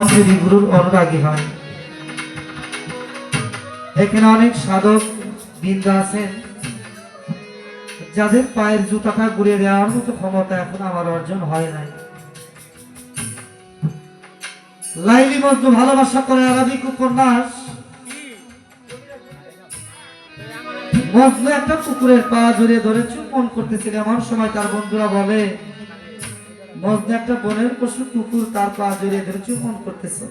যদি গুরুর অনুরাগী হয়। এখানে অনেক সাধক বৃন্দ আছেন যাদের পায়ের জুতাটা ঘুরিয়ে দেওয়ার মতো ক্ষমতা এখন আমার অর্জন হয় নাই। লাইলি মজনু ভালোবাসা করে আরবিক উপন্যাস। মজনু একটা কুকুরের পা জড়িয়ে ধরে চুম্বন করতেছিল। এমন সময় তার বন্ধুরা বলে, মজনু একটা বনের পশু কুকুর, তার পা জড়িয়ে ধরে চুম্বন করতেছে।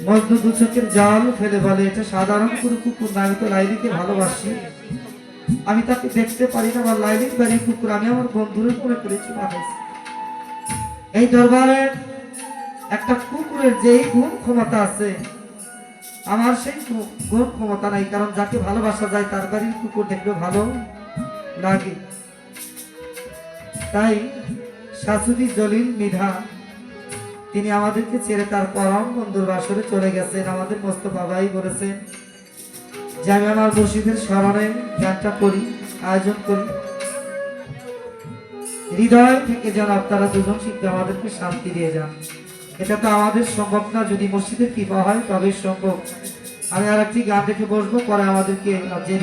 মজনু দু চোখের জাল ফেলে বলে, এটা সাধারণ কোনো কুকুর না, আমি তো লাইলিকে ভালোবাসি, আমি তাকে দেখতে পারি না, আমার লাইলির বাড়ির কুকুর, আমি আমার বন্ধুরের মনে করে চুমা খাইছি। এই দরবারে একটা কুকুরের যেই গুণ ক্ষমতা আছে, আমার সেই গুণ ক্ষমতা নাই। কারণ যাকে ভালোবাসা যায় তার বাড়ির কুকুর দেখবে ভালো লাগে। তাই শাশুড়ি জলিল মৃধা তিনি আমাদেরকে ছেড়ে তার পরম বন্ধুর বাসরে চলে গেছেন। আমাদের মোস্তফা ভাই বলেছেন যে আমি আমার মুর্শিদের স্মরণে গানটা করি, আয়োজন করি, হৃদয় থেকে যেন আপনারা দুজন শিল্পী আমাদেরকে শান্তি দিয়ে যান। এটা তো আমাদের সম্ভব না, যদি মসজিদের কৃপা হয় তবে সম্ভব। আমি আর একটি গান রেখে বসবো, পরে আমাদেরকে যে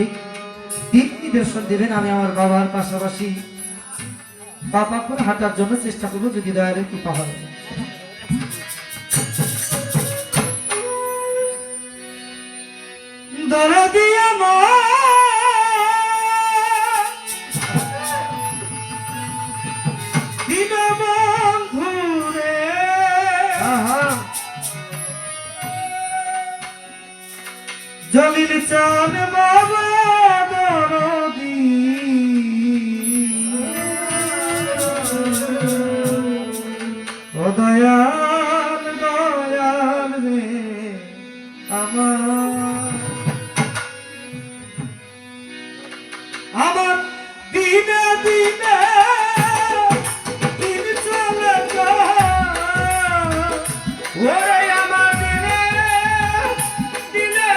দিক নির্দেশন দেবেন আমি আমার বাবার পাশাপাশি বাবা করে হাঁটার জন্য চেষ্টা করবো, যদি দয়ালের কৃপা হয়। দরদি জলিল চান বাবা দরদি, ও দয়াল দয়াল রে আমার দিনে দিনে দিন চলে যায়, ওরে আমার দিনে দিনে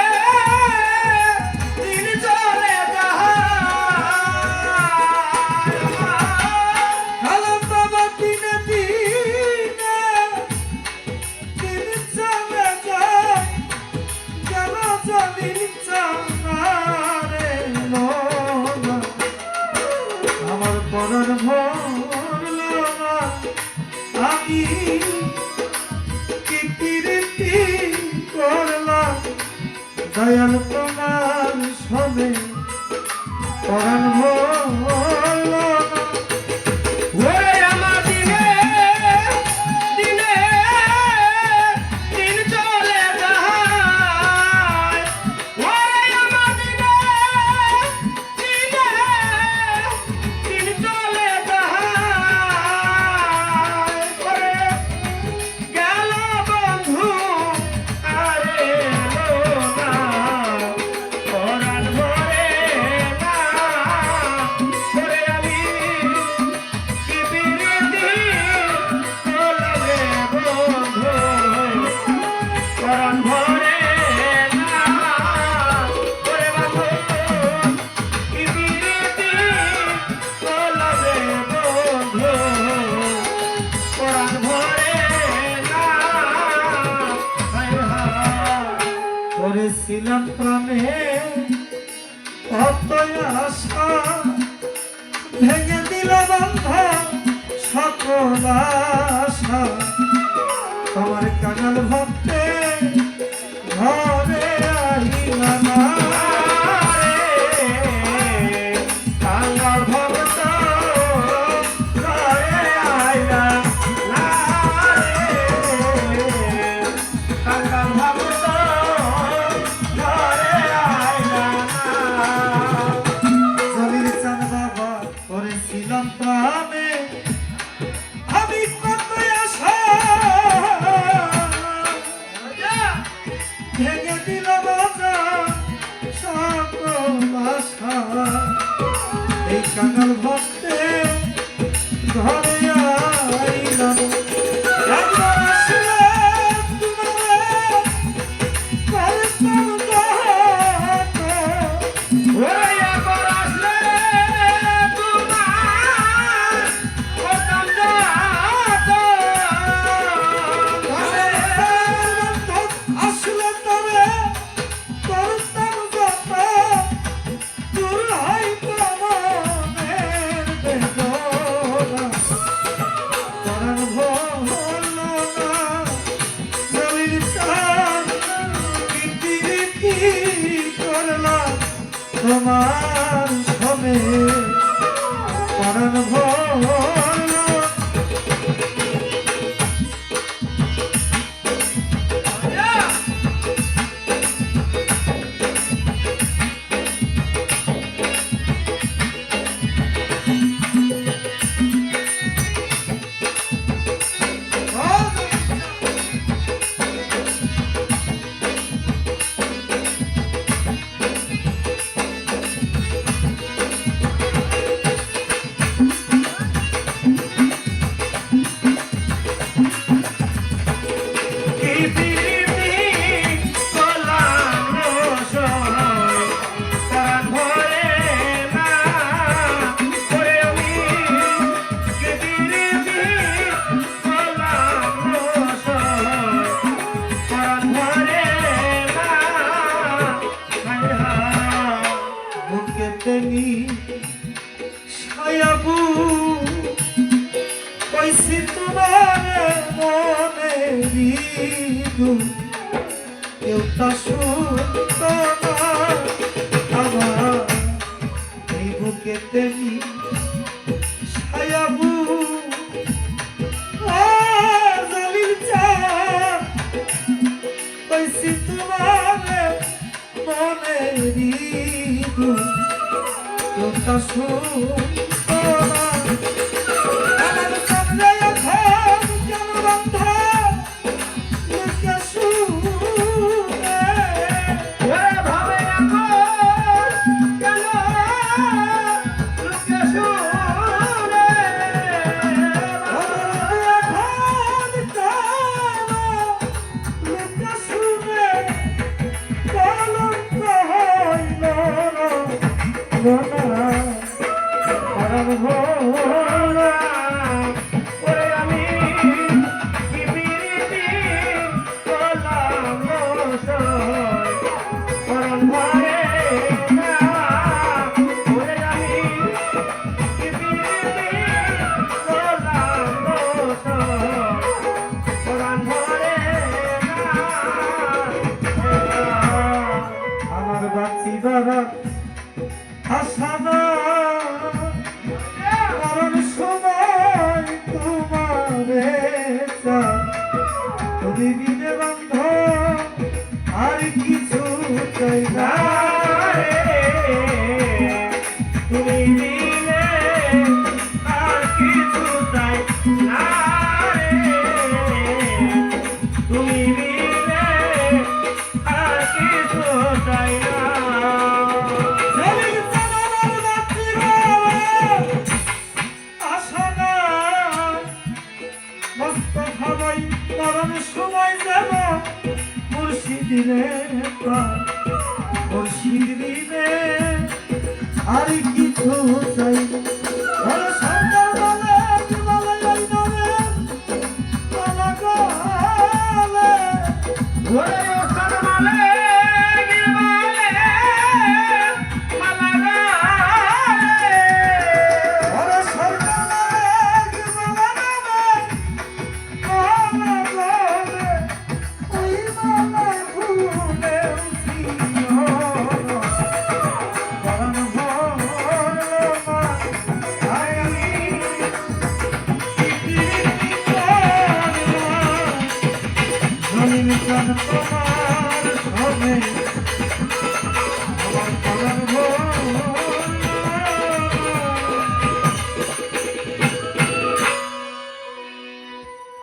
দিন চলে যায়, আলম বাবা দিনে দিনে দিন চলে যায়, কেন চলিল চারে মন আমার পরাণ ভরল না, আমি কি কীর্তি করলাম দয়াল তোমার সবে পরাণ ভরল না, ওরে আমার দিনে দিনে দিন চলে যায়, ওরে আমার দিনে দিনে দিন চলে যায়, ওরে গেল বন্ধু আরে এলো না, পরাণ ভরে না, ওরে আমি কি বিরতি চলবে বন্ধু, পরাণ ভরে না, ওরে বন্ধু কি বিরতি চলবে বন্ধু, পরাণ ভরে না, হায় হায় করেছিলাম প্রাণে কত আশা, ভেঙে দিল বন্ধা সকল আশা, তোমার কাঙাল ভক্তে ঘরে আইলা না রে, কাঙাল ভক্ত ঘরে আইলা না রে, কাঙাল ভক্ত ঘরে আইলা না। জলিল চাঁদ বাবা করেছিলাম প্রাণে আমি কত আশা, ভেঙে মৃদু কেউ তা শুনতো না আমার এই বুকে তেমনি ছায়াবু জালিল চাঁদ কইছি তোমার মনে মৃদু কেউ তা শুনতো না আমার সামনে এখন কেন বন্ধ আশা না কারণ সময় তোমারে তুমি বিনে বন্ধ আর কিছু চাই না তুমি বিনে আর কিছু চাই না তুমি বিনে আর কিছু চাই না সময় যাব মুর্শিদিনে মুর্শিদিনে আর কিছু চাই সন্তান তোমার সবে